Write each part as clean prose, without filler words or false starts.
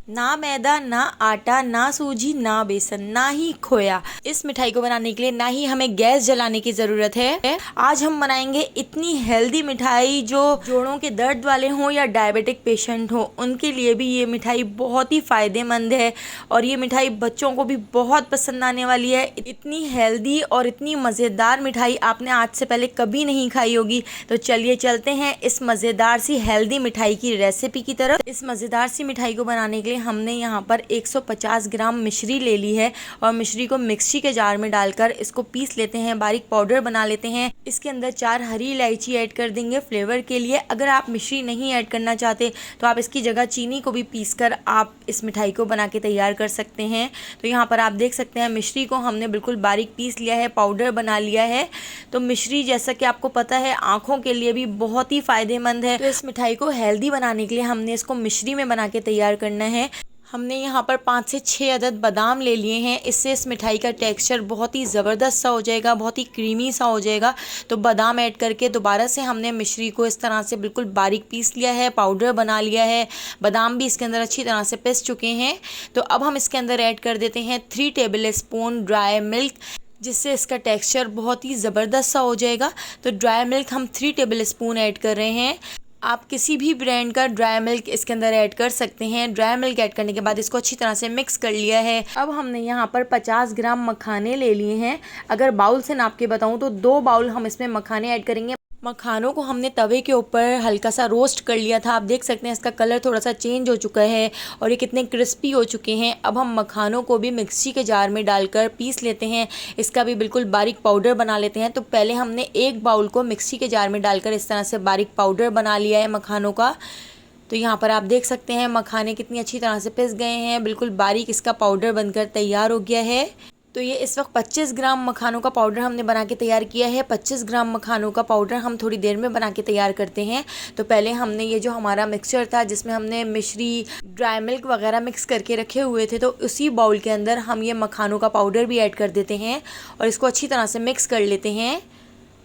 ना मैदा, ना आटा, ना सूजी, ना बेसन, ना ही खोया। इस मिठाई को बनाने के लिए ना ही हमें गैस जलाने की जरूरत है। आज हम बनाएंगे इतनी हेल्दी मिठाई जो जोड़ों के दर्द वाले हों या डायबिटिक पेशेंट हो, उनके लिए भी ये मिठाई बहुत ही फायदेमंद है और ये मिठाई बच्चों को भी बहुत पसंद आने वाली है। इतनी हेल्दी और इतनी मज़ेदार मिठाई आपने आज से पहले कभी नहीं खाई होगी। तो चलिए चलते हैं इस मज़ेदार सी हेल्दी मिठाई की रेसिपी की तरफ। इस मज़ेदार सी मिठाई को बनाने के लिए हमने यहाँ पर 150 ग्राम मिश्री ले ली है और मिश्री को मिक्सी के जार में डालकर इसको पीस लेते हैं, बारीक पाउडर बना लेते हैं। इसके अंदर 4 हरी इलायची ऐड कर देंगे फ्लेवर के लिए। अगर आप मिश्री नहीं ऐड करना चाहते तो आप इसकी जगह चीनी को भी पीसकर आप इस मिठाई को बना के तैयार कर सकते हैं। तो यहाँ पर आप देख सकते हैं मिश्री को हमने बिल्कुल बारीक पीस लिया है, पाउडर बना लिया है। तो मिश्री जैसा कि आपको पता है आँखों के लिए भी बहुत ही फायदेमंद है। तो इस मिठाई को हेल्दी बनाने के लिए हमने इसको मिश्री में बना के तैयार करना है। हमने यहाँ पर 5 से 6 अदद बादाम ले लिए हैं। इससे इस मिठाई का टेक्सचर बहुत ही ज़बरदस्त सा हो जाएगा, बहुत ही क्रीमी सा हो जाएगा। तो बादाम ऐड करके दोबारा से हमने मिश्री को इस तरह से बिल्कुल बारीक पीस लिया है, पाउडर बना लिया है। बादाम भी इसके अंदर अच्छी तरह से पिस चुके हैं। तो अब हम इसके अंदर ऐड कर देते हैं 3 टेबल स्पून ड्राई मिल्क, जिससे इसका टेक्सचर बहुत ही ज़बरदस्त सा हो जाएगा। तो ड्राई मिल्क हम 3 टेबल स्पून ऐड कर रहे हैं। आप किसी भी ब्रांड का ड्राई मिल्क इसके अंदर ऐड कर सकते हैं। ड्राई मिल्क ऐड करने के बाद इसको अच्छी तरह से मिक्स कर लिया है। अब हमने यहाँ पर 50 ग्राम मखाने ले लिए हैं। अगर बाउल से नाप के बताऊँ तो 2 बाउल हम इसमें मखाने ऐड करेंगे। मखानों को हमने तवे के ऊपर हल्का सा रोस्ट कर लिया था। आप देख सकते हैं इसका कलर थोड़ा सा चेंज हो चुका है और ये कितने क्रिस्पी हो चुके हैं। अब हम मखानों को भी मिक्सी के जार में डालकर पीस लेते हैं। इसका भी बिल्कुल बारीक पाउडर बना लेते हैं। तो पहले हमने 1 बाउल को मिक्सी के जार में डालकर इस तरह से बारीक पाउडर बना लिया है मखानों का। तो यहाँ पर आप देख सकते हैं मखाने कितनी अच्छी तरह से पिस गए हैं, बिल्कुल बारीक इसका पाउडर बनकर तैयार हो गया है। तो ये इस वक्त 25 ग्राम मखानों का पाउडर हमने बना के तैयार किया है। 25 ग्राम मखानों का पाउडर हम थोड़ी देर में बना के तैयार करते हैं। तो पहले हमने ये जो हमारा मिक्सचर था जिसमें हमने मिश्री, ड्राई मिल्क वगैरह मिक्स करके रखे हुए थे, तो उसी बाउल के अंदर हम ये मखानों का पाउडर भी ऐड कर देते हैं और इसको अच्छी तरह से मिक्स कर लेते हैं।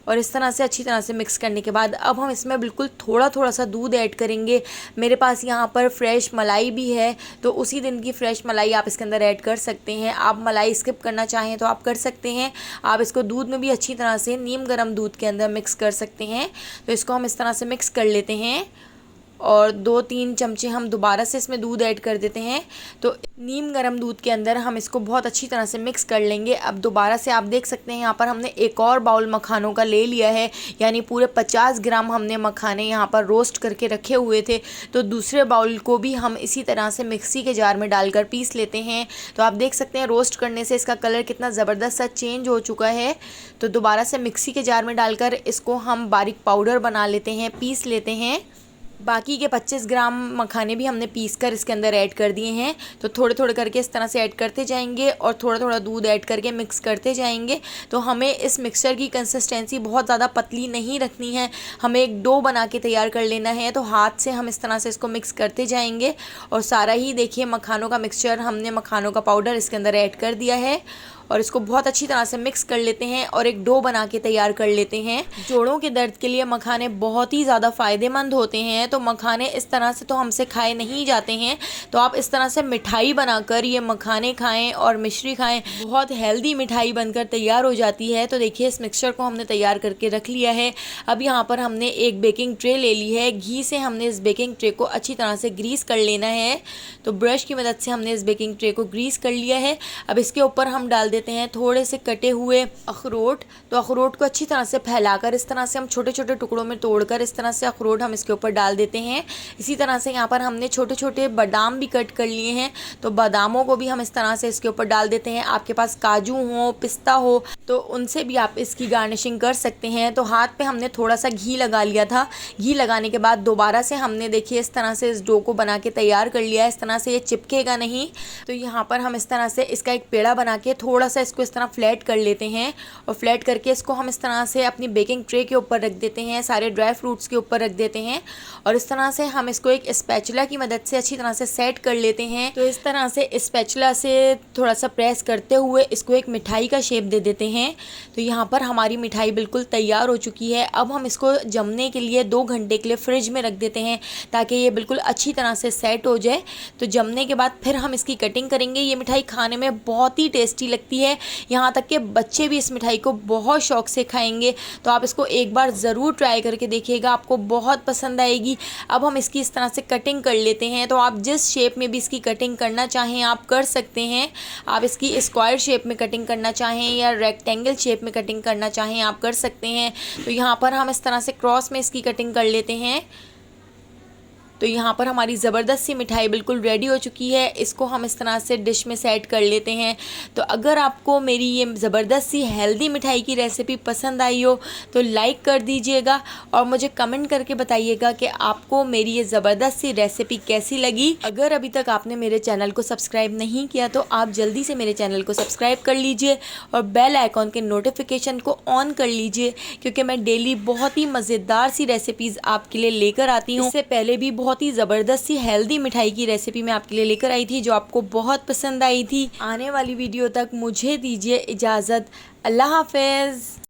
और इस तरह से अच्छी तरह से मिक्स करने के बाद अब हम इसमें बिल्कुल थोड़ा थोड़ा सा दूध ऐड करेंगे। मेरे पास यहाँ पर फ्रेश मलाई भी है, तो उसी दिन की फ्रेश मलाई आप इसके अंदर ऐड कर सकते हैं। आप मलाई स्किप करना चाहें तो आप कर सकते हैं। आप इसको दूध में भी अच्छी तरह से नीम गर्म दूध के अंदर मिक्स कर सकते हैं। तो इसको हम इस तरह से मिक्स कर लेते हैं और 2-3 चमचे हम दोबारा से इसमें दूध ऐड कर देते हैं। तो नीम गर्म दूध के अंदर हम इसको बहुत अच्छी तरह से मिक्स कर लेंगे। अब दोबारा से आप देख सकते हैं यहाँ पर हमने एक और बाउल मखानों का ले लिया है, यानी पूरे 50 ग्राम हमने मखाने यहाँ पर रोस्ट करके रखे हुए थे। तो दूसरे बाउल को भी हम इसी तरह से मिक्सी के जार में डालकर पीस लेते हैं। तो आप देख सकते हैं रोस्ट करने से इसका कलर कितना ज़बरदस्त सा चेंज हो चुका है। तो दोबारा से मिक्सी के जार में डालकर इसको हम बारीक पाउडर बना लेते हैं, पीस लेते हैं। बाकी के 25 ग्राम मखाने भी हमने पीस कर इसके अंदर ऐड कर दिए हैं। तो थोड़े थोड़े करके इस तरह से ऐड करते जाएंगे और थोड़ा थोड़ा दूध ऐड करके मिक्स करते जाएंगे। तो हमें इस मिक्सचर की कंसिस्टेंसी बहुत ज़्यादा पतली नहीं रखनी है, हमें एक डो बना के तैयार कर लेना है। तो हाथ से हम इस तरह से इसको मिक्स करते जाएंगे और सारा ही देखिए मखानों का मिक्सचर, हमने मखानों का पाउडर इसके अंदर ऐड कर दिया है और इसको बहुत अच्छी तरह से मिक्स कर लेते हैं और एक डो बना के तैयार कर लेते हैं। जोड़ों के दर्द के लिए मखाने बहुत ही ज़्यादा फ़ायदेमंद होते हैं। तो मखाने इस तरह से तो हमसे खाए नहीं जाते हैं, तो आप इस तरह से मिठाई बनाकर ये मखाने खाएं और मिश्री खाएं, बहुत हेल्दी मिठाई बनकर तैयार हो जाती है। तो देखिए इस मिक्सचर को हमने तैयार करके रख लिया है। अब यहाँ पर हमने एक बेकिंग ट्रे ले ली है। घी से हमने इस बेकिंग ट्रे को अच्छी तरह से ग्रीस कर लेना है। तो ब्रश की मदद से हमने इस बेकिंग ट्रे को ग्रीस कर लिया है। अब इसके ऊपर हम डाल देते हैं थोड़े से कटे हुए अखरोट। तो अखरोट को अच्छी तरह से फैलाकर इस तरह से हम छोटे छोटे टुकड़ों में तोड़कर इस तरह से अखरोट हम इसके ऊपर डाल देते हैं। इसी तरह से यहाँ पर हमने छोटे छोटे बादाम भी कट कर लिए हैं, तो बादामों को भी हम इस तरह से इसके ऊपर डाल देते हैं। आपके पास काजू हो, पिस्ता हो तो उनसे भी आप इसकी गार्निशिंग कर सकते हैं। तो हाथ पे हमने थोड़ा सा घी लगा लिया था। घी लगाने के बाद दोबारा से हमने देखिए इस तरह से इस डो को बना के तैयार कर लिया है। इस तरह से ये चिपकेगा नहीं। तो यहाँ पर हम इस तरह से इसका एक पेड़ा बना के थोड़ा थोड़ा सा इसको इस तरह फ्लैट कर लेते हैं और फ्लैट करके इसको हम इस तरह से अपनी बेकिंग ट्रे के ऊपर रख देते हैं, सारे ड्राई फ्रूट्स के ऊपर रख देते हैं और इस तरह से हम इसको एक स्पैचुला की मदद से अच्छी तरह से सेट कर लेते हैं। तो इस तरह से स्पैचुला से थोड़ा सा प्रेस करते हुए इसको एक मिठाई का शेप दे देते हैं। तो यहाँ पर हमारी मिठाई बिल्कुल तैयार हो चुकी है। अब हम इसको जमने के लिए 2 घंटे के लिए फ्रिज में रख देते हैं ताकि ये बिल्कुल अच्छी तरह से सेट हो जाए। तो जमने के बाद फिर हम इसकी कटिंग करेंगे। ये मिठाई खाने में बहुत ही टेस्टी लगती है, यहाँ तक कि बच्चे भी इस मिठाई को बहुत शौक से खाएंगे। तो आप इसको एक बार ज़रूर ट्राई करके देखिएगा, आपको बहुत पसंद आएगी। अब हम इसकी इस तरह से कटिंग कर लेते हैं। तो आप जिस शेप में भी इसकी कटिंग करना चाहें आप कर सकते हैं। आप इसकी स्क्वायर शेप में कटिंग करना चाहें या रेक्टेंगल शेप में कटिंग करना चाहें आप कर सकते हैं। तो यहाँ पर हम इस तरह से क्रॉस में इसकी कटिंग कर लेते हैं। तो यहाँ पर हमारी ज़बरदस्त सी मिठाई बिल्कुल रेडी हो चुकी है। इसको हम इस तरह से डिश में सेट कर लेते हैं। तो अगर आपको मेरी ये ज़बरदस्त सी हेल्दी मिठाई की रेसिपी पसंद आई हो तो लाइक कर दीजिएगा और मुझे कमेंट करके बताइएगा कि आपको मेरी ये ज़बरदस्त सी रेसिपी कैसी लगी। अगर अभी तक आपने मेरे चैनल को सब्सक्राइब नहीं किया तो आप जल्दी से मेरे चैनल को सब्सक्राइब कर लीजिए और बेल आइकॉन के नोटिफिकेशन को ऑन कर लीजिए, क्योंकि मैं डेली बहुत ही मज़ेदार सी रेसिपीज़ आपके लिए लेकर आती हूँ। इससे पहले भी बहुत ही ज़बरदस्त सी हेल्दी मिठाई की रेसिपी मैं आपके लिए लेकर आई थी जो आपको बहुत पसंद आई थी। आने वाली वीडियो तक मुझे दीजिए इजाज़त। अल्लाह हाफ़िज़।